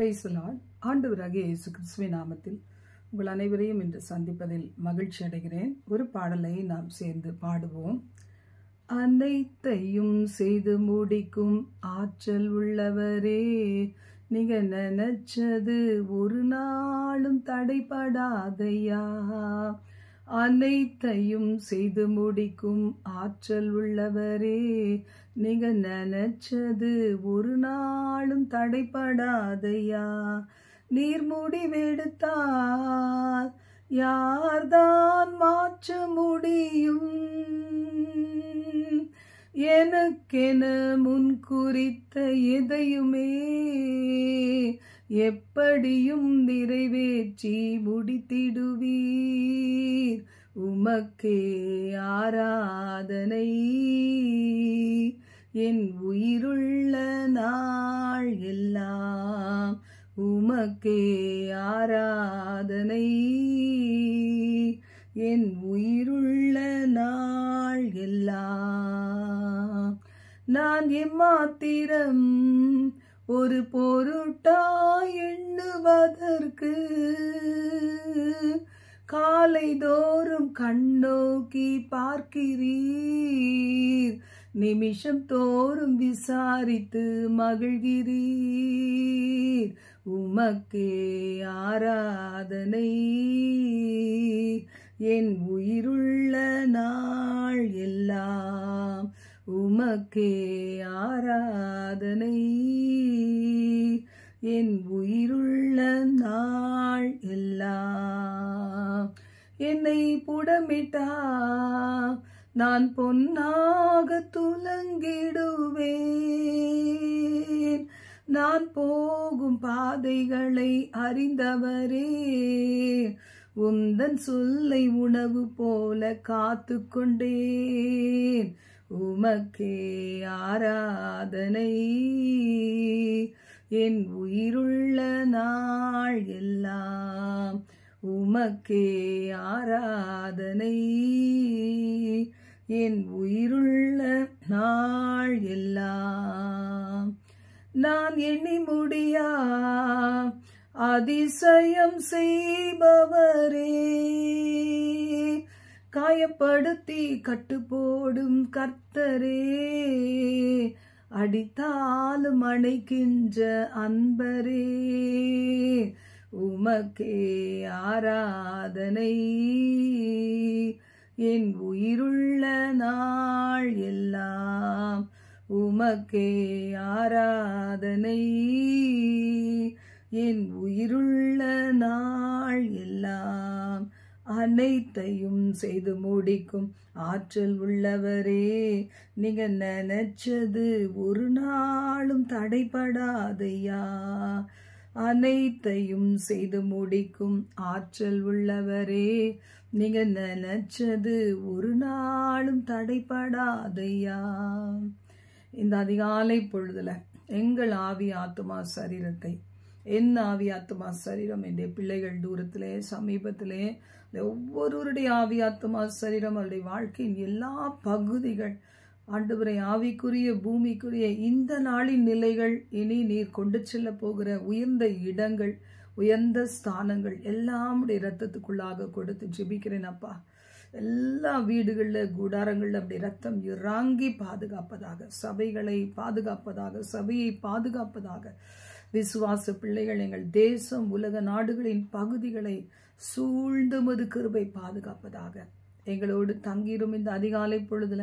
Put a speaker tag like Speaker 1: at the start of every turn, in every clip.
Speaker 1: Praise the Lord. ஆண்டவராகிய இயேசு கிறிஸ்துவின் நாமத்தில் உங்கள் அனைவரையும் இன்று சந்திப்பதில் மகிழ்ச்சி அடைகிறேன். ஒரு பாடலை நாம் சேர்ந்து பாடுவோம். அனைத்தையும் செய்து முடிக்கும் ஆற்றல் உள்ளவரே, நீங்க நினைச்சது ஒரு நாளும் தடைபடாதையா. அனைத்தையும் செய்து முடிக்கும் ஆற்றல் உள்ளவரே, நீங்க நினைச்சது ஒரு நாளும் தடைபடாதையா. நீர் முடிவெடுத்தால் யார்தான் மாற்ற முடியும்? எனக்கென முன் குறித்த எதையுமே எப்படியும் நிறைவேற்றி முடித்திடுவீர். உமக்கே ஆராதனை என் உயிருள்ள நாள் எல்லாம். உமக்கே ஆராதனை என் உயிருள்ள நாள் எல்லாம். நான் எம்மாத்திரம் ஒரு பொருட்டாய் எண்ணுவதற்கு காலை தோறும் கண்ணோக்கி பார்க்கிறீர். நிமிஷம் தோறும் விசாரித்து மகிழ்கிறீர். உமக்கே ஆராதனை என் உயிருள்ள நாள் எல்லாம். உமக்கே ஆராதனை என் உயிருள்ள நாள் எல்லாம். என்னை புடமிட்டா நான் பொன்னாக துலங்கிடுவேன். நான் போகும் பாதைகளை அறிந்தவரே, உந்தன் சொல்லை உணவு போல காத்து கொண்டேன். உமக்கே ஆராதனை என் உயிருள்ள நாள் எல்லாம். உமக்கே ஆராதனை என் உயிருள்ள நாள் எல்லாம். நான் எண்ணி முடியா அதிசயம் செய்பவரே, காயப்படுத்தி கட்டுப்போடும் கர்த்தரே, அடித்தாலும் அணைக்கின்ற அன்பரே, உமக்கே ஆராதனை என் உயிருள்ள நாள் எல்லாம். உமக்கே ஆராதனை என் உயிருள்ள நாள் எல்லாம். அனைத்தையும் செய்து முடிக்கும் ஆற்றல் உள்ளவரே, நீங்க நினைச்சது ஒரு நாளும் தடைபடாதையா. அனைத்தையும் செய்து முடிக்கும் ஆற்றல் உள்ளவரே, நீங்க நினைச்சது ஒரு நாளும் தடைபடாதையா. இந்த அதிகாலை பொழுதுல எங்கள் ஆவி ஆத்துமா சரீரத்தை, என் ஆவி ஆத்துமா சரீரம், என்னுடைய பிள்ளைகள் தூரத்திலே சமீபத்திலே, ஒவ்வொருவருடைய ஆவி ஆத்துமா சரீரம், அவருடைய வாழ்க்கையின் எல்லா பகுதிகள், ஆண்டவரை ஆவிக்குரிய பூமிக்குரிய இந்த நாளின் நிலைகள், இனி நீர் கொண்டு செல்ல போகிற உயர்ந்த இடங்கள், உயர்ந்த ஸ்தானங்கள் எல்லாம் உடைய இரத்தத்துக்குள்ளாக கொடுத்து ஜெபிக்கிறேன் அப்பா. எல்லா வீடுகளில் கூடாரங்களில் அப்படி ரத்தம் இறங்கி பாதுகாப்பதாக, சபைகளை பாதுகாப்பதாக, சபையை பாதுகாப்பதாக. விசுவாச பிள்ளைகள், எங்கள் தேசம், உலக நாடுகளின் பகுதிகளை சூழ்ந்துமது கிருபை பாதுகாப்பதாக. எங்களோடு தங்கிரும் இந்த அதிகாலை பொழுதுல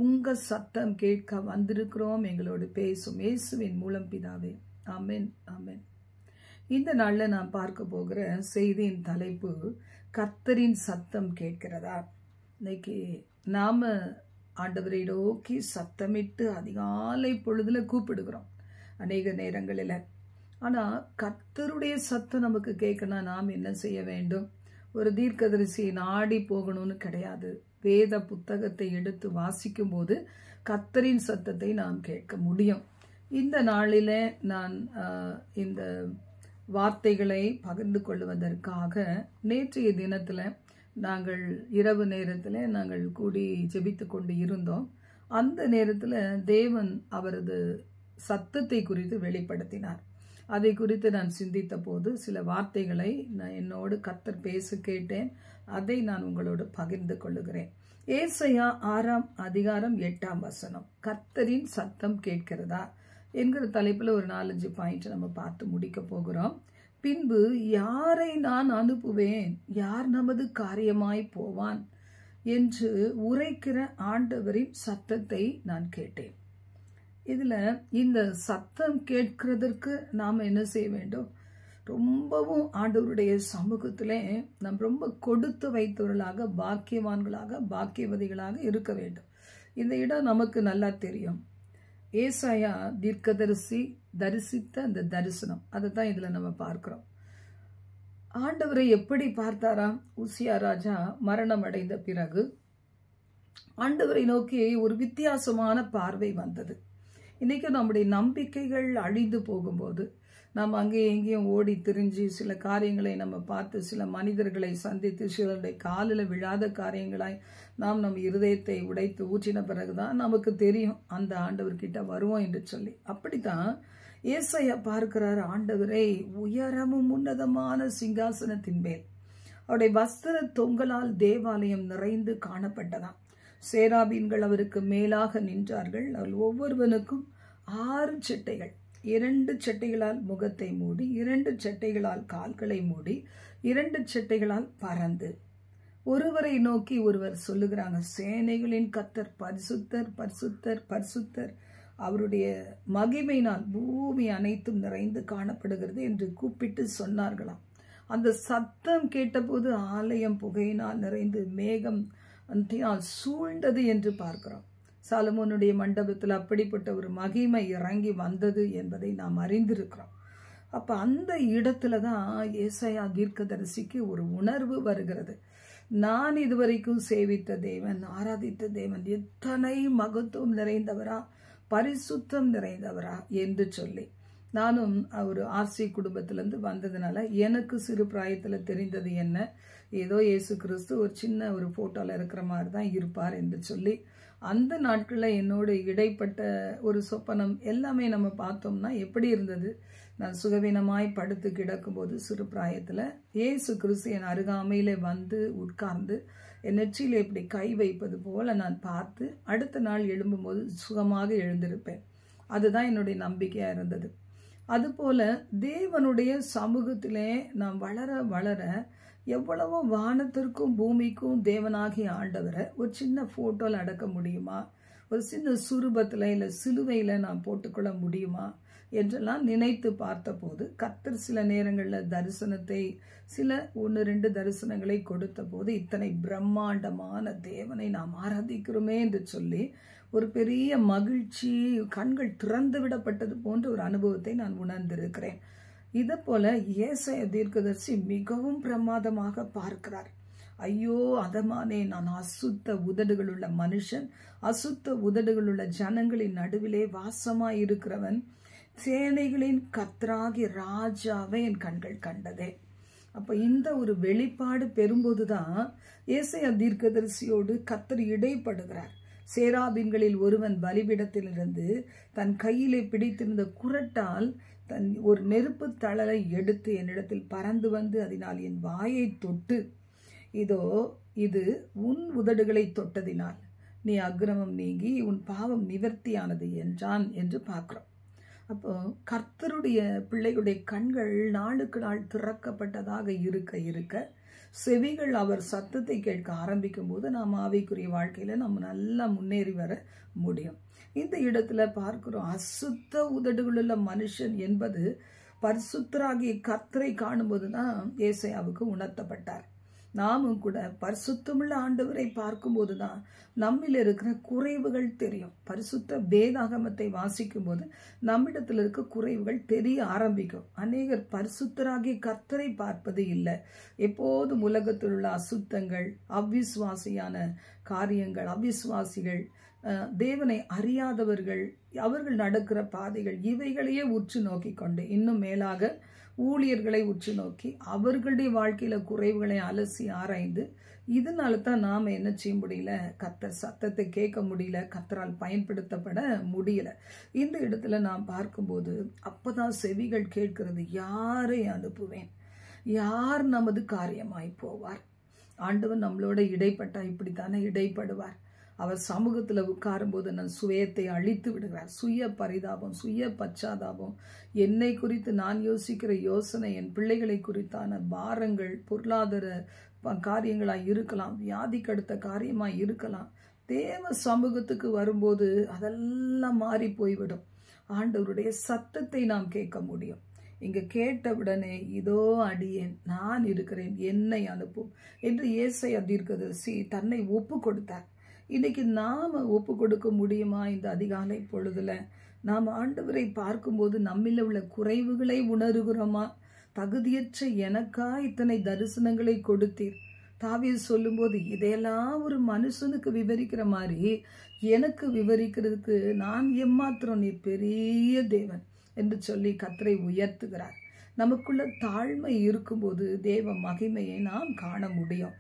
Speaker 1: உங்க சத்தம் கேட்க வந்திருக்கிறோம். எங்களோடு பேசும் இயேசுவின் மூலம் பிதாவே, ஆமென், ஆமென். இந்த நாள்ல நான் பார்க்க போகிற செய்தியின் தலைப்பு கர்த்தரின் சத்தம் கேட்கிறதா. இன்னைக்கு நாம ஆண்டவரை நோக்கி சத்தமிட்டு அதிகாலை பொழுதுல கூப்பிடுகிறோம் அநேக நேரங்களில். ஆனா கர்த்தருடைய சத்தம் நமக்கு கேட்கணும், நாம் என்ன செய்ய வேண்டும்? ஒரு தீர்க்கதரிசியை நாடி போகணும்னு கிடையாது. வேத புத்தகத்தை எடுத்து வாசிக்கும் போது கர்த்தரின் சத்தத்தை நாம் கேட்க முடியும். இந்த நாளில நான் இந்த வார்த்தைகளை பகிர்ந்து கொள்வதற்காக நேற்றைய தினத்துல நாங்கள் இரவு நேரத்தில் நாங்கள் கூடி ஜெபித்து கொண்டு இருந்தோம். அந்த நேரத்தில் தேவன் அவரது சத்தத்தை குறித்து வெளிப்படுத்தினார். அதை குறித்து நான் சிந்தித்த போது சில வார்த்தைகளை நான் என்னோடு கர்த்தர் பேச கேட்டேன். அதை நான் உங்களோடு பகிர்ந்து கொள்ளுகிறேன். ஏசாயா 6ஆம் அதிகாரம் 8ஆம் வசனம், கர்த்தரின் சத்தம் கேட்கிறதா என்கிற தலைப்புல ஒரு 4-5 பாயிண்ட் நம்ம பார்த்து முடிக்க போகிறோம். பின்பு யாரை நான் அனுப்புவேன், யார் நமது காரியமாய் போவான் என்று உரைக்கிற ஆண்டவரின் சத்தத்தை நான் கேட்டேன். இதுல இந்த சத்தம் கேட்கிறதற்கு நாம் என்ன செய்ய வேண்டும்? ரொம்பவும் ஆண்டவருடைய சமூகத்திலே நாம் ரொம்ப கொடுத்து வைத்தவர்களாக, பாக்கியவான்களாக, பாக்கியவதிகளாக இருக்க வேண்டும். இந்த இடம் நமக்கு நல்லா தெரியும். ஏசாயா தீர்க்கதரிசி தரிசித்த அந்த தரிசனம், அதை தான் இதுல நம்ம பார்க்கிறோம். ஆண்டவரை எப்படி பார்த்தாராம்? உசியா ராஜா மரணம் அடைந்த பிறகு ஆண்டவரை நோக்கி ஒரு வித்தியாசமான பார்வை வந்தது. இன்னைக்கு நம்முடைய நம்பிக்கைகள் அழிந்து போகும்போது நாம் அங்கேயும் எங்கேயும் ஓடி திரிஞ்சு சில காரியங்களை நம்ம பார்த்து, சில மனிதர்களை சந்தித்து, சிலருடைய காலில் விழாத காரியங்களாய் நாம் நம் இருதயத்தை உடைத்து ஊற்றின பிறகுதான் நமக்கு தெரியும் அந்த ஆண்டவர்கிட்ட வருவோம் என்று சொல்லி. அப்படித்தான் ஏசாயா பார்க்கிறார் ஆண்டவரை உயரமும் உன்னதமான சிங்காசனத்தின் மேல். அவருடைய வஸ்திர தொங்கலால் தேவாலயம் நிறைந்து காணப்பட்டதாம். சேராபீன்கள் அவருக்கு மேலாக நின்றார்கள். அவர்கள் ஒவ்வொருவனுக்கும் 6 சட்டைகள், 2 சட்டைகளால் முகத்தை மூடி, 2 சட்டைகளால் கால்களை மூடி, 2 சட்டைகளால் பறந்து ஒருவரை நோக்கி ஒருவர் சொல்லுகிறாங்க, சேனைகளின் கர்த்தர் பரிசுத்தர், பரிசுத்தர், பரிசுத்தர், அவருடைய மகிமையினால் பூமி அனைத்தும் நிறைந்து காணப்படுகிறது என்று கூப்பிட்டு சொன்னார்களாம். அந்த சத்தம் கேட்டபோது ஆலயம் புகையினால் நிறைந்து மேகம் சூழ்ந்தது என்று பார்க்கிறோம். சாலமோனுடைய மண்டபத்தில் அப்படிப்பட்ட ஒரு மகிமை இறங்கி வந்தது என்பதை நாம் அறிந்திருக்கிறோம். அப்ப அந்த இடத்துல தான் ஏசாயா தீர்க்கதரிசிக்கு ஒரு உணர்வு வருகிறது. நான் இதுவரைக்கும் சேவித்த தேவன், ஆராதித்த தேவன் எத்தனை மகத்துவம் நிறைந்தவரா, பரிசுத்தம் நிறைந்தவரா என்று சொல்லி. நானும் ஒரு ஆர்சி குடும்பத்திலிருந்து வந்ததுனால எனக்கு சிறு பிராயத்துல தெரிந்தது என்ன, ஏதோ இயேசு கிறிஸ்து ஒரு சின்ன ஒரு போட்டோல இருக்கிற மாதிரி தான் இருப்பார் என்று சொல்லி, அந்த நாட்களில் என்னோடு இடைப்பட்ட ஒரு சொப்பனம் எல்லாமே நம்ம பார்த்தோம்னா எப்படி இருந்தது? நான் சுகவீனமாய் படுத்து கிடக்கும்போது சிறு பிராயத்தில் இயேசு கிறிஸ்து என் அருகாமையிலே வந்து உட்கார்ந்து என் நெற்றியிலே இப்படி கை வைப்பது போல நான் பார்த்து அடுத்த நாள் எழும்பும்போது சுகமாக எழுந்திருப்பேன். அதுதான் என்னுடைய நம்பிக்கையா இருந்தது. அதுபோல தேவனுடைய சமூகத்திலே நாம் வளர வளர எவ்வளவோ வானத்திற்கும் பூமிக்கும் தேவனாகிய ஆண்டவரை ஒரு சின்ன போட்டோல அடக்க முடியுமா, ஒரு சின்ன சுரூபத்துல இல்ல சிலுவையில நாம் போட்டுக்கொள்ள முடியுமா என்றெல்லாம் நினைத்து பார்த்த போது கர்த்தர் சில நேரங்களில் தரிசனத்தை, சில 1-2 தரிசனங்களை கொடுத்த போது இத்தனை பிரம்மாண்டமான தேவனை நாம் ஆராதிக்கிறோமே என்று சொல்லி ஒரு பெரிய மகிழ்ச்சி, கண்கள் திறந்து விடப்பட்டது போன்ற ஒரு அனுபவத்தை நான் உணர்ந்திருக்கிறேன். இதை போல ஏசாயா தீர்க்கதரிசி மிகவும் பிரமாதமாக பார்க்கிறார். ஐயோ அதமானே, நான் அசுத்த உதடுகளுள்ள மனுஷன், அசுத்த உதடுகளுள்ள ஜனங்களின் நடுவிலே வாசமாய் இருக்கிறவன், சேனைகளின் கர்த்தராகிய ராஜாவை என் கண்கள் கண்டதே. அப்ப இந்த ஒரு வெளிப்பாடு பெறும்போதுதான் ஏசாயா தீர்க்கதரிசியோடு கர்த்தர் இடைப்படுகிறார். சேராபீன்களில் ஒருவன் பலிபீடத்திலிருந்து தன் கையிலே பிடித்திருந்த குறட்டால் தன் ஒரு நெருப்பு தழலை எடுத்து என்னிடத்தில் பறந்து வந்து அதனால் என் வாயை தொட்டு, இதோ இது உன் உதடுகளை தொட்டதினால் நீ அக்கிரமம் நீங்கி உன் பாவம் நிவர்த்தியானது என்றான் என்று பார்க்கிறோம். அப்போ கர்த்தருடைய பிள்ளைகளுடைய கண்கள் நாளுக்கு நாள் திறக்கப்பட்டதாக இருக்க இருக்க செவிகள் அவர் சத்தத்தை கேட்க ஆரம்பிக்கும் போது நாம் ஆவிக்குரிய வாழ்க்கையில நம்ம நல்லா முன்னேறி வர முடியும். இந்த இடத்துல பார்க்கிறோம், அசுத்த உதடுகளுள்ள மனுஷன் என்பது பரிசுத்தராகிய கர்த்தரை காணும்போதுதான் ஏசாயாவுக்கு உணர்த்தப்பட்டார். நாமும் கூட பரிசுத்தமுள்ள ஆண்டவரை பார்க்கும்போதுதான் நம்மில் இருக்கிற குறைவுகள் தெரியும். பரிசுத்த வேதாகமத்தை வாசிக்கும் போது நம்மிடத்தில் இருக்க குறைவுகள் தெரிய ஆரம்பிக்கும். அநேகர் பரிசுத்தராகிய கர்த்தரை பார்ப்பது இல்லை. எப்போதும் உலகத்தில் உள்ள அசுத்தங்கள், அவ்விசுவாசியான காரியங்கள், அவ்விசுவாசிகள், தேவனை அறியாதவர்கள், அவர்கள் நடக்கிற பாதைகள், இவைகளையே உற்று நோக்கி கொண்டு இன்னும் மேலாக ஊழியர்களை உற்று நோக்கி அவர்களுடைய வாழ்க்கையில குறைவுகளை அலசி ஆராய்ந்து, இதனால தான் நாம என்ன செய்ய முடியல, கர்த்தர் சத்தத்தை கேட்க முடியல, கர்த்தரால் பயன்படுத்தப்பட முடியல. இந்த இடத்துல நாம் பார்க்கும்போது அப்பதான் செவிகள் கேட்கிறது, யாரை அனுப்புவேன், யார் நமது காரியமாய் போவார். ஆண்டவர் நம்மளோட இடைப்பட்டா இப்படித்தானே இடைப்படுவார். அவர் சமூகத்துல உட்காரும் போது நான் சுயத்தை அழித்து விடுகிறார். சுய பரிதாபம், சுய பச்சாதாபம், என்னை குறித்து நான் யோசிக்கிற யோசனை, என் பிள்ளைகளை குறித்தான பாரங்கள், பொருளாதார காரியங்களாய் இருக்கலாம், வியாதிக்கு அடுத்த காரியமாய் இருக்கலாம். தேவ சமூகத்துக்கு வரும்போது அதெல்லாம் மாறி போய்விடும். ஆண்டவருடைய சத்தத்தை நாம் கேட்க முடியும். இங்க கேட்டவுடனே, இதோ அடியேன், நான் இருக்கிறேன், என்னை அனுப்பும் என்று ஏசாயா தீர்க்கதரிசி தன்னை ஒப்பு கொடுத்தார். இன்னைக்கு நாம ஒப்பு கொடுக்க முடியுமா? இந்த அதிகாலை பொழுதுல நாம் ஆண்டவரை பார்க்கும்போது நம்மில் உள்ள குறைவுகளை உணர்கிறோமா? தகுதியற்ற எனக்கா இத்தனை தரிசனங்களை கொடுத்தீர். தாவீது சொல்லும்போது, இதையெல்லாம் ஒரு மனுஷனுக்கு விவரிக்கிற மாதிரி எனக்கு விவரிக்கிறதுக்கு நான் எம்மாத்திரம், நீர் பெரிய தேவன் என்று சொல்லி கர்த்தரை உயர்த்துகிறார். நமக்குள்ள தாழ்மை இருக்கும்போது தேவ மகிமையை நாம் காண முடியும்.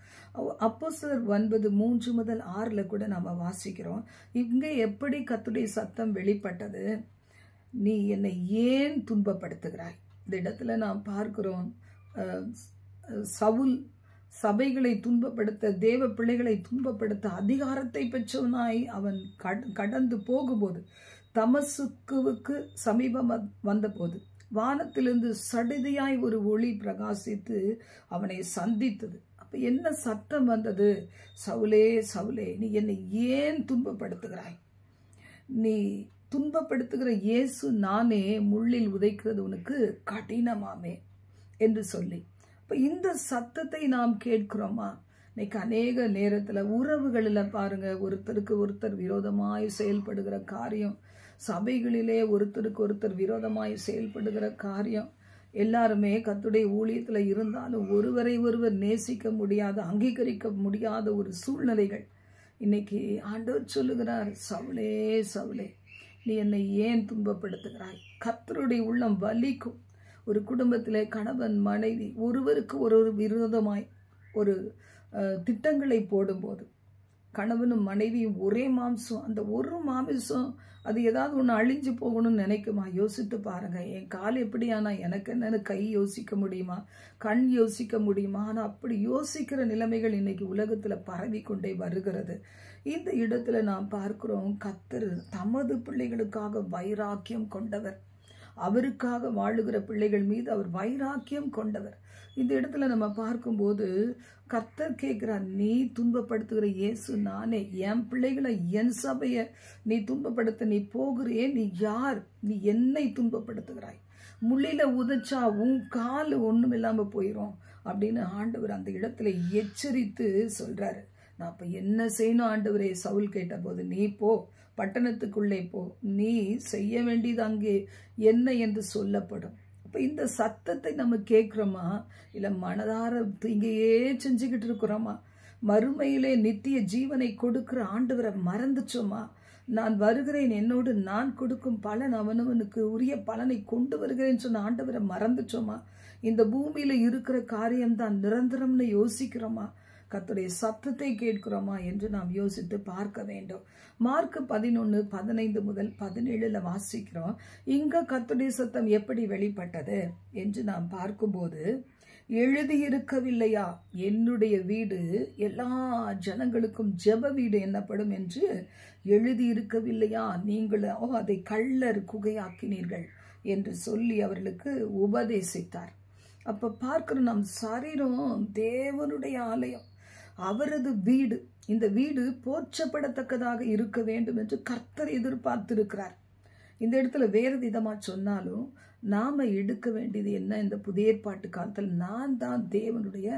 Speaker 1: அப்போஸ்தலர் 9:3-6 கூட நாம வாசிக்கிறோம். இங்கே எப்படி கர்த்தருடைய சத்தம் வெளிப்பட்டது? நீ என்னை ஏன் துன்பப்படுத்துகிறாய்? இந்த இடத்துல நாம் பார்க்கிறோம், சவுல் சபைகளை துன்பப்படுத்த, தேவ பிள்ளைகளை துன்பப்படுத்த அதிகாரத்தை பெற்றவனாய் அவன் கடந்து போகும்போது, தமஸ்குவுக்கு சமீபம் வந்தபோது வானத்திலிருந்து சடிதியாய் ஒரு ஒளி பிரகாசித்து அவனை சந்தித்தது. அப்ப என்ன சத்தம் வந்தது? சவுலே சவுலே, நீ என்னை ஏன் துன்பப்படுத்துகிறாய்? நீ துன்பப்படுத்துகிற இயேசு நானே, முள்ளில் உதைக்கிறது உனக்கு கடினமாமே என்று சொல்லி. அப்ப இந்த சத்தத்தை நாம் கேட்கிறோமா? இன்னைக்கு அநேக நேரத்துல உறவுகளில் பாருங்க, ஒருத்தருக்கு ஒருத்தர் விரோதமாய் செயல்படுகிற காரியம், சபைகளிலே ஒருத்தருக்கு ஒருத்தர் விரோதமாய் செயல்படுகிற காரியம், எல்லாருமே கர்த்தருடைய ஊழியத்துல இருந்தாலும் ஒருவரை ஒருவர் நேசிக்க முடியாத, அங்கீகரிக்க முடியாத ஒரு சூழ்நிலைகள். இன்னைக்கு ஆண்டவர் சொல்லுகிறார், சவுலே சவுலே, நீ என்னை ஏன் துன்பப்படுத்துகிறாய்? கர்த்தருடைய உள்ளம் வலிக்கும். ஒரு குடும்பத்திலே கணவன் மனைவி ஒருவருக்கு ஒரு விரோதமாய் ஒரு திட்டங்களை போடும்போது, கணவனும் மனைவியும் ஒரே மாம்சம், அந்த ஒரு மாமிசம் அது ஏதாவது ஒன்று அழிஞ்சு போகணும்னு நினைக்குமா? யோசித்து பாருங்க. என் கால் எப்படி, ஆனா எனக்கு என்னன்னு கை யோசிக்க முடியுமா? கண் யோசிக்க முடியுமா? ஆனா அப்படி யோசிக்கிற நிலைமைகள் இன்னைக்கு உலகத்துல பரவி கொண்டே வருகிறது. இந்த இடத்துல நாம் பார்க்கிறோம், கர்த்தர் தமது பிள்ளைகளுக்காக வைராக்கியம் கொண்டவர். அவருக்காக வாழுகிற பிள்ளைகள் மீது அவர் வைராக்கியம் கொண்டவர். இந்த இடத்துல நம்ம பார்க்கும்போது கர்த்தர் கேட்கிறார், நீ துன்பப்படுத்துகிற இயேசு நானே, என் பிள்ளைகளை, என் சபையை நீ துன்பப்படுத்த நீ போகிறே, நீ யார்? நீ என்னை துன்பப்படுத்துகிறாய். முள்ளில உதைச்சா உன் கால் ஒண்ணும் இல்லாம போயிரும் அப்படின்னு ஆண்டவர் அந்த இடத்துல எச்சரித்து சொல்றாரு. நான் அப்ப என்ன செய்யணும் ஆண்டவரே? சவுல் கேட்ட போது, நீ போ, பட்டணத்துக்குள்ளே போ, நீ செய்ய வேண்டியது அங்கே என்ன என்று சொல்லப்படும். அப்ப இந்த சத்தத்தை நம்ம கேட்கிறோமா? இல்ல மனதார இங்கேயே செஞ்சுக்கிட்டு இருக்கிறோமா? மறுமையிலே நித்திய ஜீவனை கொடுக்கிற ஆண்டவரை மறந்துச்சோமா? நான் வருகிறேன், என்னோடு நான் கொடுக்கும் பலன் அவனவனுக்கு உரிய பலனை கொண்டு வருகிறேன் சொன்ன ஆண்டவரை மறந்துச்சோமா? இந்த பூமியில இருக்கிற காரியம்தான் நிரந்தரம்னு யோசிக்கிறோமா? கர்த்தருடைய சத்தத்தை கேட்கிறோமா என்று நாம் யோசித்து பார்க்க வேண்டும். மார்க் 11:15-17 வாசிக்கிறோம். இங்க கர்த்தருடைய சத்தம் எப்படி வெளிப்பட்டது என்று நாம் பார்க்கும்போது, எழுதியிருக்கவில்லையா, என்னுடைய வீடு எல்லா ஜனங்களுக்கும் ஜெப வீடு என்னப்படும் என்று எழுதியிருக்கவில்லையா, நீங்களோ அதை கள்ளர் குகையாக்கினீர்கள் என்று சொல்லி அவர்களுக்கு உபதேசித்தார். அப்ப பார்க்கிற நம் சரீரம் தேவனுடைய ஆலயம், அவரது வீடு. இந்த வீடு போற்றப்படத்தக்கதாக இருக்க வேண்டும் என்று கர்த்தர் எதிர்பார்த்திருக்கிறார். இந்த இடத்துல வேறு விதமா சொன்னாலும் நாம எடுக்க வேண்டியது என்ன? இந்த புதிய ஏற்பாட்டு காலத்தில் நான் தான் தேவனுடைய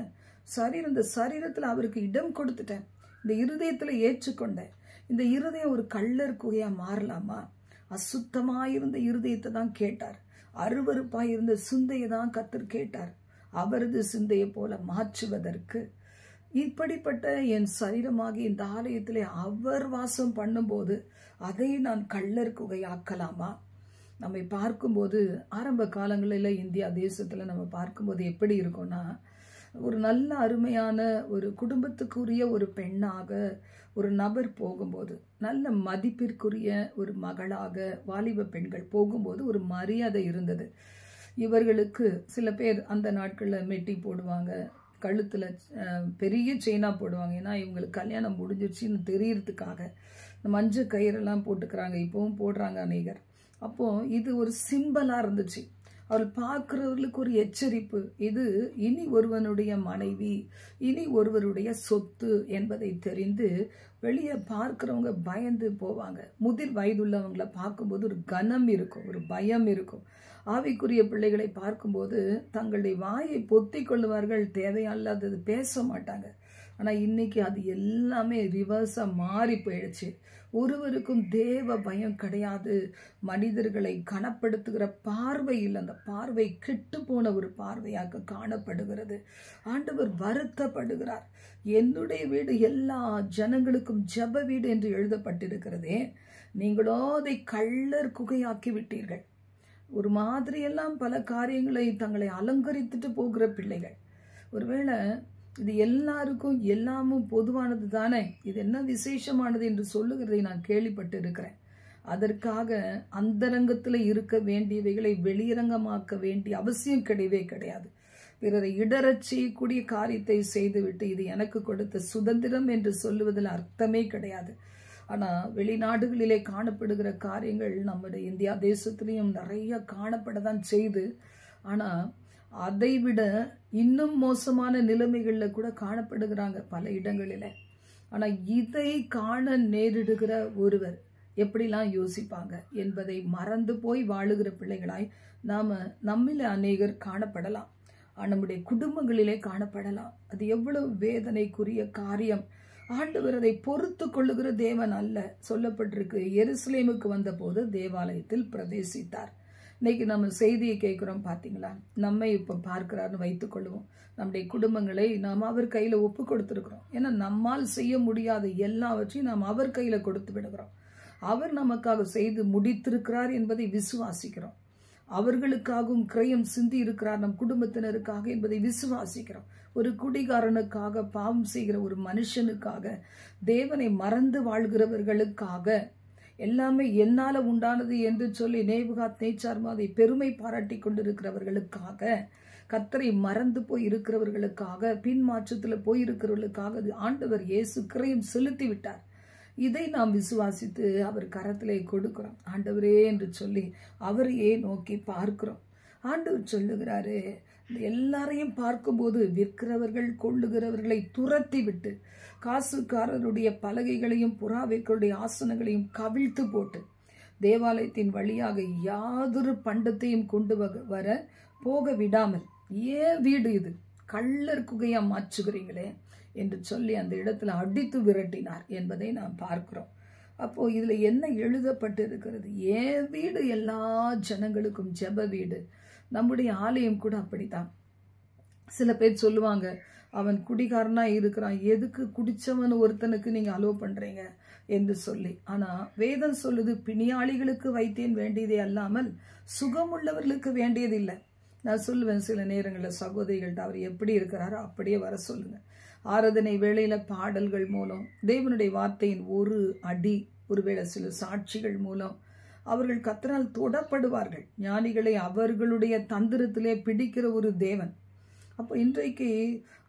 Speaker 1: சரீரம். இந்த சரீரத்துல அவருக்கு இடம் கொடுத்துட்டேன், இந்த இருதயத்துல ஏற்றுக்கொண்டேன். இந்த இருதயம் ஒரு கள்ளர் குகையா மாறலாமா? அசுத்தமாயிருந்த இருதயத்தை தான் கேட்டார், அருவருப்பாயிருந்த சிந்தையை தான் கர்த்தர் கேட்டார், அவரது சிந்தையை போல மாற்றுவதற்கு. இப்படிப்பட்ட என் சரீரமாகி இந்த ஆலயத்திலே அவர் வாசம் பண்ணும்போது அதை நான் கள்ளர் குகையாக்கலாமா? நம்மை பார்க்கும்போது ஆரம்ப காலங்களில் இந்தியா தேசத்தில் நம்ம பார்க்கும்போது எப்படி இருக்கும்னா, ஒரு நல்ல அருமையான ஒரு குடும்பத்துக்குரிய ஒரு பெண்ணாக ஒரு நபர் போகும்போது, நல்ல மதிப்பிற்குரிய ஒரு மகளாக வாலிப பெண்கள் போகும்போது ஒரு மரியாதை இருந்தது. இவர்களுக்கு சில பேர் அந்த நாட்களில் மெட்டி போடுவாங்க, கழுத்தில் பெரிய செயினா போடுவாங்க. ஏன்னா இவங்களுக்கு கல்யாணம் முடிஞ்சிருச்சுன்னு தெரியறதுக்காக இந்த மஞ்சள் கயிறெல்லாம் போட்டுக்கிறாங்க, இப்பவும் போடுறாங்க அநேகர். அப்போ இது ஒரு சிம்பலா இருந்துச்சு. அவள் பார்க்கிறவர்களுக்கு ஒரு எச்சரிப்பு, இது இனி ஒருவனுடைய மனைவி, இனி ஒருவருடைய சொத்து என்பதை தெரிந்து வெளியே பார்க்கிறவங்க பயந்து போவாங்க. முதிர் வயதுள்ளவங்களை பார்க்கும்போது ஒரு கனம் இருக்கும், ஒரு பயம் இருக்கும். ஆவிக்குரிய பிள்ளைகளை பார்க்கும்போது தங்களுடைய வாயை பொத்தி கொள்ளுவார்கள், தேவையில்லாதது பேச மாட்டாங்க. ஆனால் இன்னைக்கு அது எல்லாமே ரிவர்ஸாக மாறி போயிடுச்சு. ஒருவருக்கும் தேவ பயம் கிடையாது. மனிதர்களை கனப்படுத்துகிற பார்வையில் அந்த பார்வை கெட்டு போன ஒரு பார்வையாக காணப்படுகிறது. ஆண்டவர் வருத்தப்படுகிறார். என்னுடைய வீடு எல்லா ஜனங்களுக்கும் ஜெப வீடு என்று எழுதப்பட்டிருக்கிறதே, நீங்களோ அதை கள்ளர் குகையாக்கி விட்டீர்கள். ஒரு மாதிரியெல்லாம் பல காரியங்களை தங்களை அலங்கரித்துட்டு போகிற பிள்ளைகள். ஒருவேளை இது எல்லாருக்கும் எல்லாமும் பொதுவானது தானே, இது என்ன விசேஷமானது என்று சொல்லுகிறதை நான் கேள்விப்பட்டு இருக்கிறேன். அதற்காக அந்தரங்கத்தில் இருக்க வேண்டியவைகளை வெளியரங்கமாக்க வேண்டிய அவசியம் கிடையவே கிடையாது. பிறரை இடரச் செய்யக்கூடிய காரியத்தை செய்துவிட்டு இது எனக்கு கொடுத்த சுதந்திரம் என்று சொல்லுவதில் அர்த்தமே கிடையாது. ஆனால் வெளிநாடுகளிலே காணப்படுகிற காரியங்கள் நம்முடைய இந்தியா தேசத்திலையும் நிறைய காணப்படத்தான் செய்து, ஆனால் அதைவிட இன்னும் மோசமான நிலைமைகளில் கூட காணப்படுகிறாங்க பல இடங்களில். ஆனால் இதை காண நேரிடுகிற ஒருவர் எப்படிலாம் யோசிப்பாங்க என்பதை மறந்து போய் வாழுகிற பிள்ளைகளாய் நம்மில் அநேகர் காணப்படலாம், நம்முடைய குடும்பங்களிலே காணப்படலாம். அது எவ்வளவு வேதனைக்குரிய காரியம். ஆண்டவர் அதை பொறுத்து கொள்ளுகிற தேவன் அல்ல. சொல்லப்பட்டிருக்கு, எருசலேமுக்கு வந்த போது தேவாலயத்தில் பிரவேசித்தார். இன்னைக்கு நம்ம செய்தியை கேட்குறோம் பார்த்தீங்களா? நம்மை இப்போ பார்க்கிறார்னு வைத்துக்கொள்வோம். நம்முடைய குடும்பங்களை நாம் அவர் கையில் ஒப்பு கொடுத்துருக்கிறோம். ஏன்னா நம்மால் செய்ய முடியாத எல்லாவற்றையும் நாம் அவர் கையில் கொடுத்து விடுகிறோம். அவர் நமக்காக செய்து முடித்திருக்கிறார் என்பதை விசுவாசிக்கிறோம். அவர்களுக்காகவும் கிரயம் சிந்தி இருக்கிறார் நம் குடும்பத்தினருக்காக என்பதை விசுவாசிக்கிறோம். ஒரு குடிகாரனுக்காக, பாவம் செய்கிற ஒரு மனுஷனுக்காக, தேவனை மறந்து வாழ்கிறவர்களுக்காக, எல்லாமே என்னால உண்டானது என்று சொல்லி நேபுகாத் நேச்சார் மாதிரி பெருமை பாராட்டி கொண்டிருக்கிறவர்களுக்காக, கர்த்தரை மறந்து போய் இருக்கிறவர்களுக்காக, பின்மாற்றத்தில் போயிருக்கிறவர்களுக்காக ஆண்டவர் இயேசு கிரயம் செலுத்தி விட்டார். இதை நாம் விசுவாசித்து அவர் கரத்திலே கொடுக்கிறோம். ஆண்டவரே என்று சொல்லி அவரையே நோக்கி பார்க்கிறோம். ஆண்டவர் சொல்லுகிறாரு, எல்லாரையும் பார்க்கும்போது விற்கிறவர்கள் கொள்ளுகிறவர்களை துரத்தி விட்டு, காசுக்காரருடைய பலகைகளையும் புறாவைகளுடைய ஆசனங்களையும் கவிழ்த்து போட்டு, தேவாலயத்தின் வழியாக யாதொரு பண்டத்தையும் கொண்டு வர போக விடாமல், ஏன் வீடு இது கள்ளர் குகையா மாற்றுகிறீங்களே என்று சொல்லி அந்த இடத்துல அடித்து விரட்டினார் என்பதை நாம் பார்க்கிறோம். அப்போ இதுல என்ன எழுதப்பட்டு இருக்கிறது? ஏன் வீடு எல்லா ஜனங்களுக்கும் ஜெப வீடு. நம்முடைய ஆலயம் கூட அப்படித்தான். சில பேர் சொல்லுவாங்க, அவன் குடிகாரனா இருக்கிறான், எதுக்கு குடிச்சவன் ஒருத்தனுக்கு நீங்க அலோவ் பண்றீங்க என்று சொல்லி. ஆனா வேதம் சொல்லுது, பிணியாளிகளுக்கு வைத்தியன் வேண்டியதே அல்லாமல் சுகமுள்ளவர்களுக்கு வேண்டியதில்லை. நான் சொல்லுவேன் சில நேரங்களில் சகோதரிகள்ட்ட, அவர் எப்படி இருக்கிறாரோ அப்படியே வர சொல்லுங்க. ஆராதனை வேளையில பாடல்கள் மூலம், தேவனுடைய வார்த்தையின் ஒரு அடி, ஒருவேளை சில சாட்சிகள் மூலம் அவர்கள் கர்த்தரால் தொடப்படுவார்கள். ஞானிகளை அவர்களுடைய தந்திரத்திலே பிடிக்கிற ஒரு தேவன். அப்போ இன்றைக்கு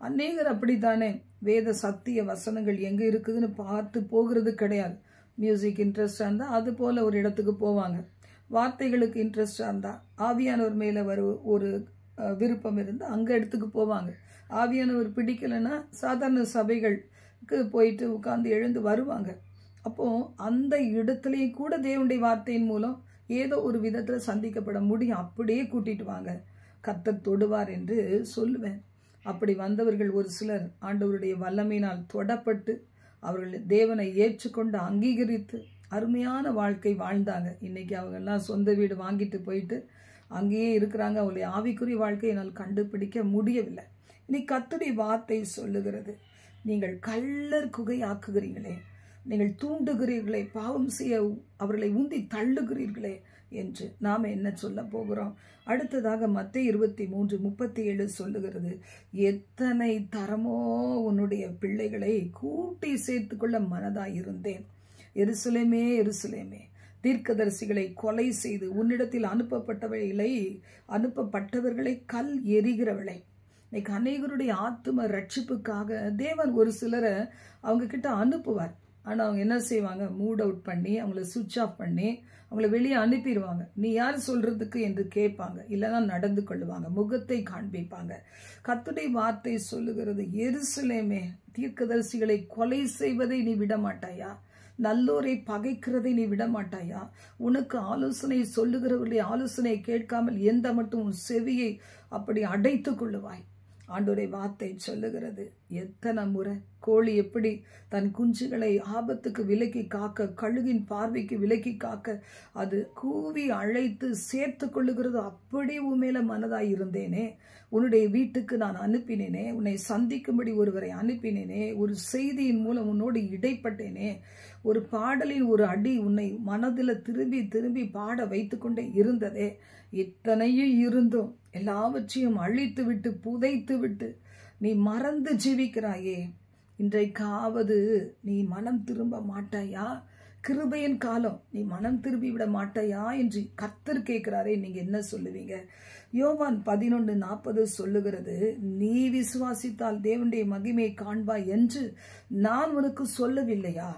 Speaker 1: அநேகர் அப்படித்தானே, வேத சத்திய வசனங்கள் எங்க இருக்குதுன்னு பார்த்து போகிறது கிடையாது. மியூசிக் இன்ட்ரெஸ்டா இருந்தா அது போல ஒரு இடத்துக்கு போவாங்க. வார்த்தைகளுக்கு இன்ட்ரெஸ்டா இருந்தா, ஆவியானவர் மேல ஒரு விருப்பம் இருந்து அங்க இடத்துக்கு போவாங்க. ஆவியானவர் பிடிக்கலைன்னா சாதாரண சபைகளுக்கு போயிட்டு உட்கார்ந்து எழுந்து வருவாங்க. அப்போ அந்த இடத்துலையும் கூட தேவனுடைய வார்த்தையின் மூலம் ஏதோ ஒரு விதத்துல சந்திக்கப்பட முடியும். அப்படியே கூட்டிட்டு வாங்க, கர்த்தர் தொடுவார் என்று சொல்லுவேன். அப்படி வந்தவர்கள் ஒரு சிலர் ஆண்டவருடைய வல்லமையினால் தொடப்பட்டு அவர்கள் தேவனை ஏற்றுக்கொண்டு அங்கீகரித்து அருமையான வாழ்க்கை வாழ்ந்தாங்க. இன்னைக்கு அவங்க எல்லாம் சொந்த வீடு வாங்கிட்டு போயிட்டு அங்கேயே இருக்கிறாங்க. அவங்களுடைய ஆவிக்குரிய வாழ்க்கையை என்னால் கண்டுபிடிக்க முடியவில்லை. இன்னைக்கு கர்த்தருடைய வார்த்தை சொல்லுகிறது, நீங்கள் கள்ளர் குகை ஆக்குகிறீங்களே, நீங்கள் தூண்டுகிறீர்களே, பாவம் செய்ய அவர்களை உந்தி தள்ளுகிறீர்களே என்று நாம் என்ன சொல்ல போகிறோம்? அடுத்ததாக மத்தேயு 23:37 சொல்லுகிறது, எத்தனை தரமோ உன்னுடைய பிள்ளைகளை கூட்டி சேர்த்துக்கொள்ள மனதாயிருந்தேன். எருசலேமே எருசலேமே, தீர்க்கதரிசிகளை கொலை செய்து உன்னிடத்தில் அனுப்பப்பட்டவர்களை கல் எறிகிறவளை. இன்னைக்கு அநேகருடைய ஆத்தும ரட்சிப்புக்காக தேவன் ஒரு சிலரை அவங்க கிட்ட அனுப்புவார். ஆனால் அவங்க என்ன செய்வாங்க? மூட் அவுட் பண்ணி, அவங்கள சுவிட்ச் ஆஃப் பண்ணி, அவங்கள வெளியே அனுப்பிடுவாங்க. நீ யார் சொல்றதுக்கு என்று கேட்பாங்க. இல்லைன்னா நடந்து கொள்ளுவாங்க, முகத்தை காண்பிப்பாங்க. கர்த்தருடைய வார்த்தை சொல்லுகிறது, எருசலேமே, தீர்க்கதரிசிகளை கொலை செய்வதை நீ விட மாட்டாயா? நல்லோரை பகைக்கிறதை நீ விட மாட்டாயா? உனக்கு ஆலோசனை சொல்லுகிறவர்களுடைய ஆலோசனையை கேட்காமல் எந்த மட்டும் உன் செவியை அப்படி அடைத்துக் கொள்ளுவாய்? ஆண்டவருடைய வார்த்தை சொல்லுகிறது, எத்தனை முறை கோழி எப்படி தன் குஞ்சுகளை ஆபத்துக்கு விலக்கி காக்க, கழுகின் பார்வைக்கு விலக்கி காக்க அது கூவி அழைத்து சேர்த்து கொள்ளுகிறதோ, அப்படி உன் மேல மனதாய் இருந்தேனே. உன்னுடைய வீட்டுக்கு நான் அனுப்பினேனே, உன்னை சந்திக்கும்படி ஒருவரை அனுப்பினேனே, ஒரு செய்தியின் மூலம் உன்னோடு இடைப்பட்டேனே, ஒரு பாடலின் ஒரு அடி உன்னை மனதில் திரும்பி திரும்பி பாட வைத்து கொண்டே இருந்ததே. இத்தனையும் இருந்தும் எல்லாவற்றையும் அழித்து விட்டு புதைத்து விட்டு நீ மறந்து ஜீவிக்கிறாயே. இன்றைக்காவது நீ மனம் திரும்ப மாட்டாயா? கிருபையின் காலம், நீ மனம் திரும்பி விட மாட்டாயா என்று கர்த்தர் கேட்கிறாரே. நீங்க என்ன சொல்லுவீங்க? யோவான் 11:40 சொல்லுகிறது, நீ விசுவாசித்தால் தேவனுடைய மகிமையை காண்பாய் என்று நான் உனக்கு சொல்லவில்லையா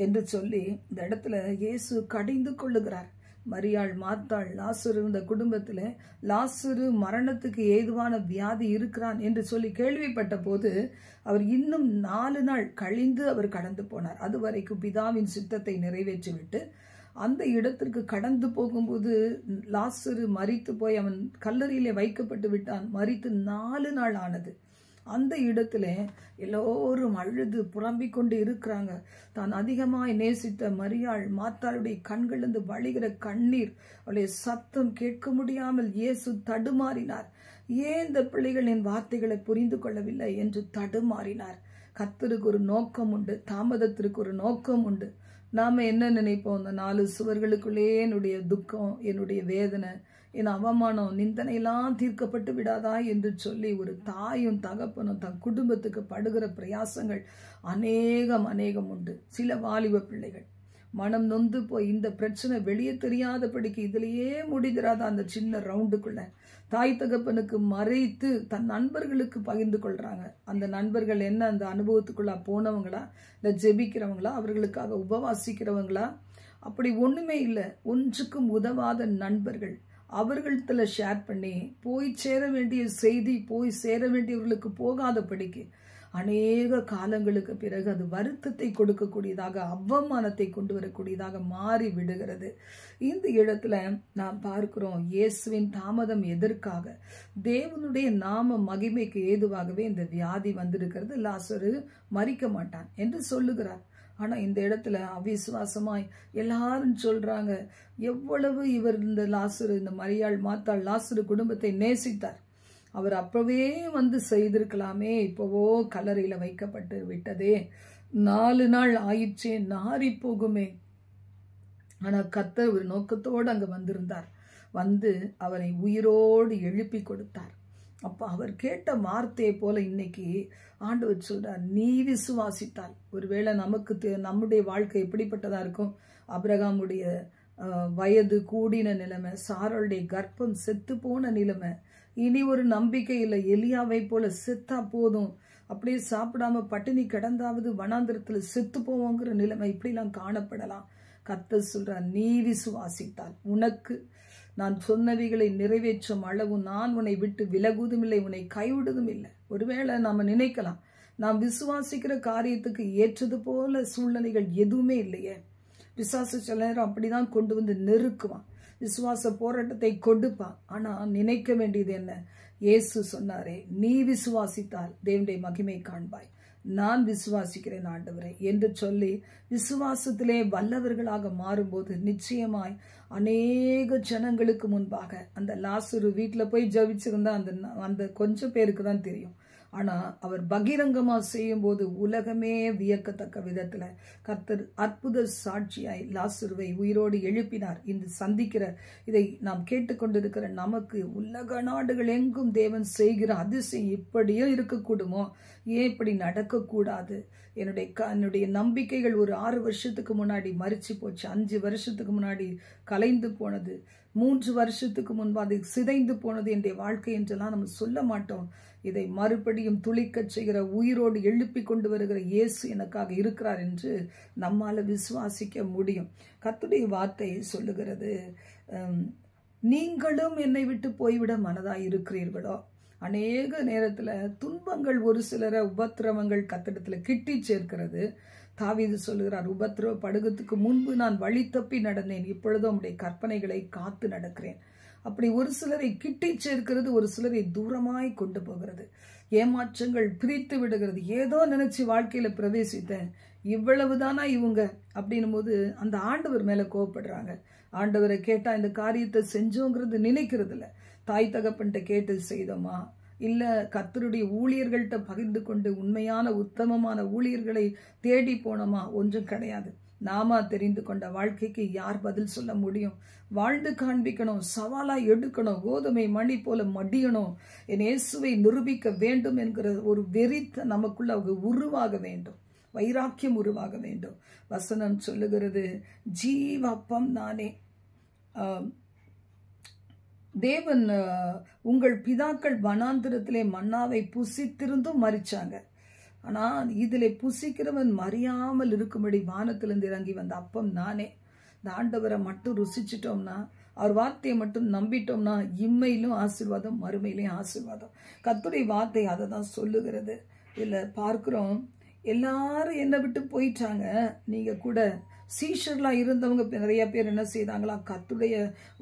Speaker 1: என்று சொல்லி இந்த இடத்துல இயேசு கடிந்து கொள்ளுகிறார். மரியாள், மார்த்தாள், லாசரு இருந்த குடும்பத்தில் லாசரு மரணத்துக்கு ஏதுவான வியாதி இருக்கிறான் என்று சொல்லி கேள்விப்பட்ட போது அவர் இன்னும் 4 நாள் கழிந்து அவர் கடந்து போனார். அது வரைக்கும் பிதாவின் சித்தத்தை நிறைவேற்றிவிட்டு அந்த இடத்திற்கு கடந்து போகும்போது லாசரு மரித்து போய் அவன் கல்லறையிலே வைக்கப்பட்டு விட்டான். மரித்து 4 நாள் ஆனது. அந்த இடத்துல எல்லோரும் அழுது புலம்பிக் கொண்டு இருக்கிறாங்க. தான் அதிகமாய் நேசித்த மரியாள், மார்த்தாளுடைய கண்களிலிருந்து வழிகிற கண்ணீர், அவளுடைய சத்தம் கேட்க முடியாமல் இயேசு தடுமாறினார். ஏன் இந்த பிள்ளைகள் என் வார்த்தைகளை புரிந்து கொள்ளவில்லை என்று தடுமாறினார். கர்த்தருக்கு ஒரு நோக்கம் உண்டு, தாமதத்திற்கு ஒரு நோக்கம் உண்டு. நாம என்ன நினைப்போம்? இந்த 4 சுவர்களுக்குள்ளே என்னுடைய துக்கம், என்னுடைய வேதனை, என் அவமானம், நிந்தனையெல்லாம் தீர்க்கப்பட்டு விடாதா என்று சொல்லி ஒரு தாயும் தகப்பனும் தன் குடும்பத்துக்கு படுகிற பிரயாசங்கள் அநேகம் உண்டு. சில வாலிப பிள்ளைகள் மனம் நொந்து போய் இந்த பிரச்சனை வெளியே தெரியாதபடிக்கு இதுலயே முடிகிறாத அந்த சின்ன ரவுண்டுக்குள்ள தாய் தகப்பனுக்கு மறைத்து தன் நண்பர்களுக்கு பகிர்ந்து கொள்றாங்க. அந்த நண்பர்கள் என்ன அந்த அனுபவத்துக்குள்ள போனவங்களா, இல்ல ஜெபிக்கிறவங்களா, அவர்களுக்காக உபவாசிக்கிறவங்களா? அப்படி ஒண்ணுமே இல்லை. ஒன்றுக்கும் உதவாத நண்பர்கள் அவர்கள்ல ஷேர் பண்ணி போய் சேர வேண்டிய செய்தி போய் சேர வேண்டியவர்களுக்கு போகாதபடிக்கு அநேக காலங்களுக்கு பிறகு அது வருத்தத்தை கொடுக்கக்கூடியதாக, அவமானத்தை கொண்டு வரக்கூடியதாக மாறி விடுகிறது. இந்த இடத்துல நாம் பார்க்கிறோம், இயேசுவின் தாமதம் எதற்காக? தேவனுடைய நாம மகிமைக்கு ஏதுவாகவே இந்த வியாதி வந்திருக்கிறது. லாசரு மரிக்க மாட்டான் என்று சொல்லுகிறார். ஆனா இந்த இடத்துல அவிசுவாசமாய் எல்லாரும் சொல்றாங்க, எவ்வளவு இவர் இந்த லாசரு, இந்த மரியாள், மார்த்தாள், லாசரு குடும்பத்தை நேசித்தார். அவர் அப்பவே வந்து செய்திருக்கலாமே, இப்போவோ கல்லறையில வைக்கப்பட்டு விட்டதே, 4 நாள் ஆயிற்றே, நாரி போகுமே. ஆனா கர்த்தர் ஒரு நோக்கத்தோடு அங்க வந்திருந்தார். வந்து அவரை உயிரோடு எழுப்பி கொடுத்தார். அப்ப அவர் கேட்ட வார்த்தையை போல இன்னைக்கு ஆண்டவர் சொல்றார், நீ விசுவாசித்தால். ஒருவேளை நமக்கு நம்முடைய வாழ்க்கை எப்படிப்பட்டதா இருக்கும்? அபிரகாமுடைய வயது கூடின நிலைமை, சாராளுடைய கர்ப்பம் செத்து போன நிலைமை, இனி ஒரு நம்பிக்கை இல்லை, எலியாவை போல செத்தா போதும், அப்படியே சாப்பிடாம பட்டினி கிடந்தாவது வனாந்திரத்துல செத்து போவோங்கிற நிலைமை இப்படிலாம் காணப்படலாம். கர்த்தர் சொல்றார், நீ விசுவாசித்தால் உனக்கு நான் சொன்னவைகளை நிறைவேற்றும் அளவு நான் உன்னை விட்டு விலகுவதும் இல்லை, உன்னை கைவிடுவதும் இல்லை. ஒருவேளை நாம நினைக்கலாம், நாம் விசுவாசிக்கிற காரியத்துக்கு ஏற்றது போல சூழ்நிலைகள் எதுவுமே இல்லையே. பிசாசு சில நேரம் அப்படிதான் கொண்டு வந்து நெருக்குவான், விசுவாச போராட்டத்தை கொடுப்பான். ஆனா நினைக்க வேண்டியது என்ன? இயேசு சொன்னாரே, நீ விசுவாசித்தால் தேவனுடைய மகிமை காண்பாய். நான் விசுவாசிக்கிறேன் ஆண்டவரே என்று சொல்லி விசுவாசத்திலே வல்லவர்களாக மாறும்போது நிச்சயமாய் அநேக ஜனங்களுக்கு முன்பாக, அந்த லாசரு வீட்டுல போய் ஜெபிச்சிருந்தா அந்த கொஞ்சம் பேருக்கு தான் தெரியும். ஆனா அவர் பகிரங்கமா செய்யும் போது உலகமே வியக்கத்தக்க விதத்துல கர்த்தர் அற்புத சாட்சியாய் லாசருவை உயிரோடு எழுப்பினார். இந்த சந்திக்கிற இதை நாம் கேட்டுக்கொண்டிருக்கிற நமக்கு உலக நாடுகள் எங்கும் தேவன் செய்கிற அதிசயம் இப்படியும் இருக்கக்கூடுமோ? ஏன் இப்படி நடக்கக்கூடாது? என்னுடைய நம்பிக்கைகள் ஒரு 6 வருஷத்துக்கு முன்னாடி மறிச்சு போச்சு, 5 வருஷத்துக்கு முன்னாடி கலைந்து போனது, 3 வருஷத்துக்கு முன்பு அது சிதைந்து போனது என்னுடைய வாழ்க்கை என்றெல்லாம் நம்ம சொல்ல மாட்டோம். இதை மறுபடியும் துளிக்கச் செய்கிற, உயிரோடு எழுப்பி கொண்டு வருகிற இயேசு எனக்காக இருக்கிறார் என்று நம்மால விசுவாசிக்க முடியும். கர்த்தருடைய வார்த்தை சொல்லுகிறது, நீங்களும் என்னை விட்டு போய்விட மனதாய் இருக்கிறீர்களோ? அநேக நேரத்துல துன்பங்கள் ஒரு சிலரை, உபத்திரவங்கள் கர்த்தரிடத்துல கிட்டி சேர்க்கிறது. தாவீது சொல்லுகிறார், உபத்திரவ படுகத்துக்கு முன்பு நான் வழி தப்பி நடந்தேன், இப்பொழுதும் உம்முடைய கற்பனைகளை காத்து நடக்கிறேன். அப்படி ஒரு சிலரை கிட்டி சேர்க்கிறது, ஒரு சிலரை தூரமாய் கொண்டு போகிறது. ஏமாற்றங்கள் பிரித்து விடுகிறது. ஏதோ நினைச்சு வாழ்க்கையில பிரவேசித்தேன், இவ்வளவுதானா இவங்க அப்படின்னும் போது அந்த ஆண்டவர் மேல கோவப்படுறாங்க. ஆண்டவரை கேட்டா இந்த காரியத்தை செஞ்சோங்கிறது நினைக்கிறது இல்ல. தாய் தகப்பன்ட்ட கேட்டு செய்தோமா, இல்ல கர்த்தருடைய ஊழியர்கள்ட்ட பகிர்ந்து கொண்டு உண்மையான உத்தமமான ஊழியர்களை தேடி போனோமா? ஒன்றும் கிடையாது. நாம தெரிந்து கொண்ட வாழ்க்கைக்கு யார் பதில் சொல்ல முடியும்? வாழ்ந்து காண்பிக்கணும், சவாலா எடுக்கணும், கோதுமை மணி போல மடியணும், என் இயேசுவை நிரூபிக்க வேண்டும் என்கிற ஒரு வெறி நமக்குள்ள உருவாக வேண்டும், வைராக்கியம் உருவாக வேண்டும். வசனம் சொல்லுகிறது, ஜீவ அப்பம் நானே. தேவன் உங்கள் பிதாக்கள் வனாந்திரத்திலே மன்னாவை புசித்திருந்தும் மறிச்சாங்க. ஆனா இதிலே புசிக்கிறவன் மறியாமல் இருக்கும்படி வானத்திலிருந்து இறங்கி வந்த அப்பம் நானே. இந்த ஆண்டவரை மட்டும் ருசிச்சிட்டோம்னா, அவர் வார்த்தையை மட்டும் நம்பிட்டோம்னா, இம்மையிலும் ஆசீர்வாதம், மறுமையிலும் ஆசீர்வாதம். கர்த்தருடைய வார்த்தை அதை தான் சொல்லுகிறது. இதுல பார்க்கிறோம், எல்லாரும் என்னை விட்டு போயிட்டாங்க. நீங்க கூட சீஷர்களா இருந்தவங்க நிறைய பேர் என்ன செய்தாங்களா, கர்த்தருடைய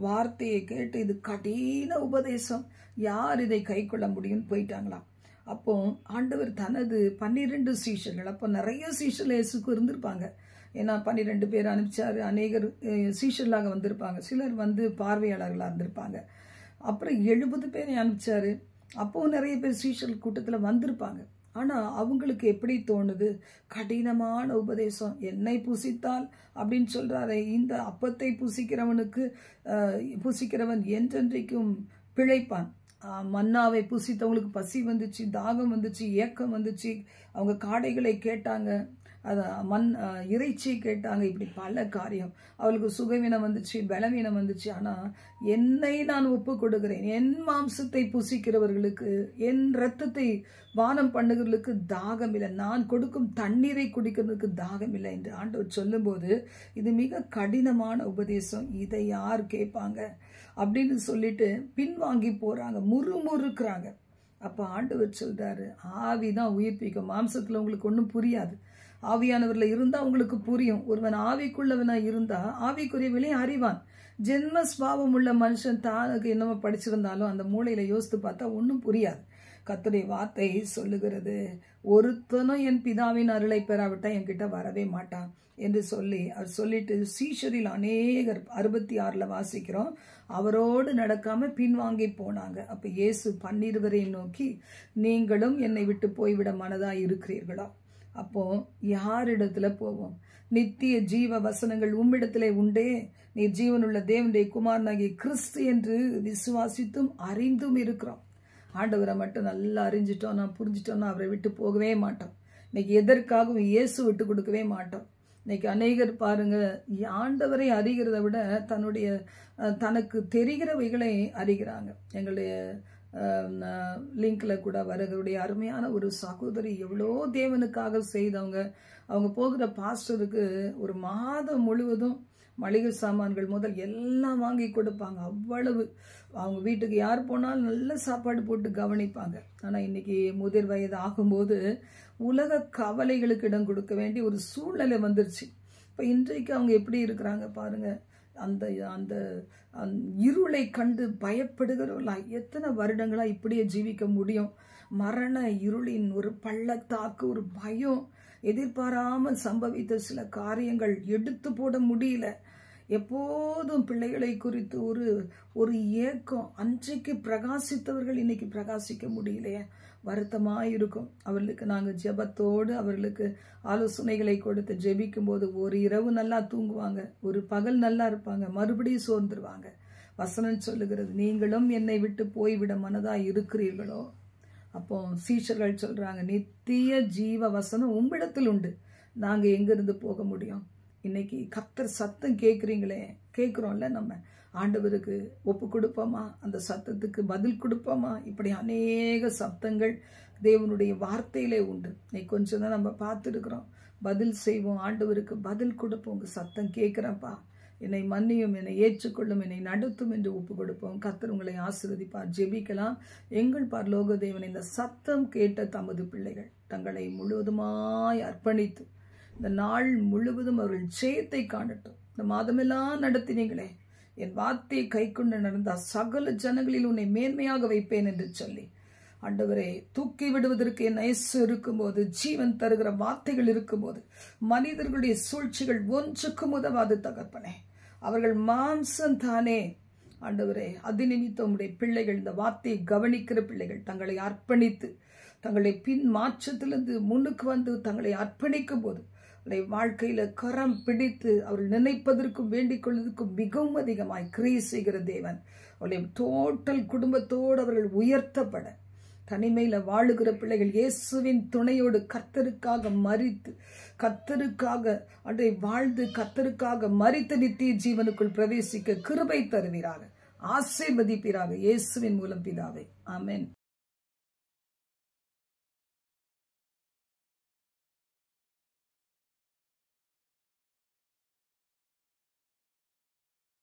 Speaker 1: வார்த்தையை கேட்டு இது கடின உபதேசம், யார் இதை கை கொள்ள முடியும்னு போயிட்டாங்களாம். அப்போ ஆண்டவர் தனது 12 சீஷர்கள், அப்போ நிறைய சீஷர்கள் இயேசுக்கு இருந்திருப்பாங்க. ஏன்னா 12 பேர் அனுப்பிச்சாரு. அநேகர் சீஷர்களாக வந்திருப்பாங்க, சிலர் பார்வையாளர்களா இருந்திருப்பாங்க. அப்புறம் 70 பேரை அனுப்பிச்சாரு. அப்போ நிறைய பேர் சீஷர்கள் கூட்டத்துல வந்திருப்பாங்க. ஆனா அவங்களுக்கு எப்படி தோணுது, கடினமான உபதேசம், என்னை புசித்தால் அப்படின்னு சொல்றாரு. இந்த அப்பத்தை புசிக்கிறவன் என்றென்றைக்கும் பிழைப்பான். மன்னாவை புசித்தவங்களுக்கு பசி வந்துச்சு, தாகம் வந்துச்சு, ஏக்கம் வந்துச்சு. அவங்க காடைகளை கேட்டாங்க, இறைச்சியை கேட்டாங்க. இப்படி பல காரியம். அவளுக்கு சுகவீனம் வந்துச்சு, பலவீனம் வந்துச்சு. ஆனா என்னை நான் ஒப்பு கொடுக்கிறேன், என் மாம்சத்தை புசிக்கிறவர்களுக்கு, என் ரத்தத்தை பானம் பண்ணுகிறவர்களுக்கு தாகம் இல்லை, நான் கொடுக்கும் தண்ணீரை குடிக்கிறதுக்கு தாகம் இல்லை என்று ஆண்டவர் சொல்லும் போது, இது மிக கடினமான உபதேசம், இதை யார் கேட்பாங்க அப்படின்னு சொல்லிட்டு பின்வாங்கி போறாங்க, முறுமுறுக்கிறாங்க. அப்ப ஆண்டவர் சொல்றாரு, ஆவிதான் உயிர்ப்பிக்கும், மாம்சத்துல உங்களுக்கு ஒன்றும் புரியாது. ஆவியானவர்ல இருந்தா உங்களுக்கு புரியும். ஒருவன் ஆவிக்குள்ளவனா இருந்தா ஆவிக்குரியவளையும் அறிவான். ஜென்ம ஸ்பாவம் உள்ள மனுஷன் தானுக்கு என்னமோ படிச்சிருந்தாலும் அந்த மூளையில யோசித்து பார்த்தா ஒன்றும் புரியாது. கர்த்தருடைய வார்த்தை சொல்லுகிறது, ஒருத்தனும் என் பிதாவின் அருளை பெறாவிட்டா என்கிட்ட வரவே மாட்டான் என்று சொல்லி அவர் சொல்லிட்டு, சீஷரில் அநேகர் 66 வாசிக்கிறோம், அவரோடு நடக்காம பின்வாங்கி போனாங்க. அப்ப இயேசு 12 நோக்கி, நீங்களும் என்னை விட்டு போய்விட மனதாய் இருக்கிறீர்களா? அப்போ யாரிடத்துல போவோம்? நித்திய ஜீவ வசனங்கள் உம்மிடத்திலே உண்டே, நீ ஜீவனுள்ள தேவனுடைய குமாரனாகிய கிறிஸ்து என்று விசுவாசித்தும் அறிந்தும் இருக்கிறோம். ஆண்டவரை மட்டும் நல்லா அறிஞ்சிட்டோம், நான் புரிஞ்சிட்டோம்னா அவரை விட்டு போகவே மாட்டோம். இன்னைக்கு எதற்காகவும் இயேசு விட்டு கொடுக்கவே மாட்டோம். இன்னைக்கு அநேகர் பாருங்க, ஆண்டவரை அறிகிறத விட தனக்கு தெரிகிறவைகளை அறிகிறாங்க. எங்களுடைய லிங்க்ல கூட வருகிறவுடைய அருமையான ஒரு சகோதரி எவ்வளோ தேவனுக்காக செய்தவங்க. அவங்க போகிற பாஸ்டருக்கு ஒரு மாதம் முழுவதும் மளிகை சாமான்கள் முதல் எல்லாம் வாங்கி கொடுப்பாங்க. அவ்வளவு அவங்க வீட்டுக்கு யார் போனாலும் நல்ல சாப்பாடு போட்டு கவனிப்பாங்க. ஆனா இன்னைக்கு முதிர் வயது ஆகும்போது உலக கவலைகளுக்கு இடம் கொடுக்க வேண்டிய ஒரு சூழ்நிலை வந்துருச்சு. இப்ப இன்றைக்கு அவங்க எப்படி இருக்கிறாங்க பாருங்க. அந்த அந்த இருளை கண்டு பயப்படுகிறவர்களா எத்தனை வருடங்களா இப்படியே ஜீவிக்க முடியும்? மரண இருளின் ஒரு பள்ளத்தாக்கு, ஒரு பயம், எதிர்பாராமல் சம்பவித்த சில காரியங்கள் எடுத்து போட முடியல. எப்போதும் பிள்ளைகளை குறித்து ஒரு ஏக்கம். அன்றைக்கு பிரகாசித்தவர்கள் இன்னைக்கு பிரகாசிக்க முடியலையே, வருத்தமாயிருக்கும். அவர்களுக்கு நாங்கள் ஜெபத்தோடு அவர்களுக்கு ஆலோசனைகளை கொடுத்து ஜெபிக்கும் போது ஒரு இரவு நல்லா தூங்குவாங்க, ஒரு பகல் நல்லா இருப்பாங்க, மறுபடியும் சோர்ந்துருவாங்க. வசனம் சொல்லுகிறது, நீங்களும் என்னை விட்டு போய்விட மனதா இருக்கிறீர்களோ. அப்போ சீஷர்கள் சொல்றாங்க, நித்திய ஜீவ வசனம் உம்மிடத்தில் உண்டு, நாங்க எங்கிருந்து போக முடியும்? இன்னைக்கு கர்த்தர் சத்தம் கேட்குறீங்களே, கேட்குறோம்ல, நம்ம ஆண்டவருக்கு ஒப்பு கொடுப்போமா? அந்த சத்தத்துக்கு பதில் கொடுப்போமா? இப்படி அநேக சத்தங்கள் தேவனுடைய வார்த்தையிலே உண்டு. இன்னைக்கு கொஞ்சம் தான் நம்ம பார்த்துருக்குறோம். பதில் செய்வோம், ஆண்டவருக்கு பதில் கொடுப்போம். உங்க சத்தம் கேட்குறப்பா, என்னை மன்னியும், என்னை ஏற்றுக்கொள்ளும், என்னை நடத்தும் என்று ஒப்பு கொடுப்போம். கர்த்தர் உங்களை ஆசீர்வதிப்பார். ஜெபிக்கலாம். எங்கள் பரலோக தேவன், இந்த சத்தம் கேட்ட தமது பிள்ளைகள் தங்களை முழுவதுமாய் அர்ப்பணித்து இந்த நாள் முழுவதும் அவர்கள் ஜெயத்தை காணட்டும். இந்த மாதமெல்லாம் நடத்தினீங்களே, என் வார்த்தையை கை கொண்டு நடந்தால் சகல ஜனங்களில் உன்னை மேன்மையாக வைப்பேன் என்று சொல்லி, ஆண்டவரே, தூக்கி விடுவதற்கு என் இயேசு இருக்கும்போது, ஜீவன் தருகிற வார்த்தைகள் இருக்கும்போது, மனிதர்களுடைய சூழ்ச்சிகள் ஒன்றுக்கும் உதவாது தகப்பனே. அவர்கள் மாம்சம் தானே ஆண்டவரே. அது நிமித்தம் உடைய பிள்ளைகள், இந்த வார்த்தையை கவனிக்கிற பிள்ளைகள் தங்களை அர்ப்பணித்து, தங்களை பின் மாற்றத்திலிருந்து முன்னுக்கு வந்து தங்களை அர்ப்பணிக்கும் போது வாழ்க்கையில கரம் பிடித்து அவர்கள் நினைப்பதற்கும் வேண்டிக் கொள்வதற்கும் மிகவும் அதிகமாய் கிரியை செய்கிற தேவன். அவருடைய டோட்டல் குடும்பத்தோடு அவர்கள் உயர்த்தப்பட, தனிமையில வாழுகிற பிள்ளைகள் இயேசுவின் துணையோடு கர்த்தருக்காக மரித்து, கர்த்தருக்காக அதை வாழ்ந்து, கர்த்தருக்காக மரித்த நித்திய ஜீவனுக்குள் பிரவேசிக்க கிருபை தருவீராக, ஆசீர்வதிப்பீராக. இயேசுவின் மூலம் பிதாவே, ஆமென்.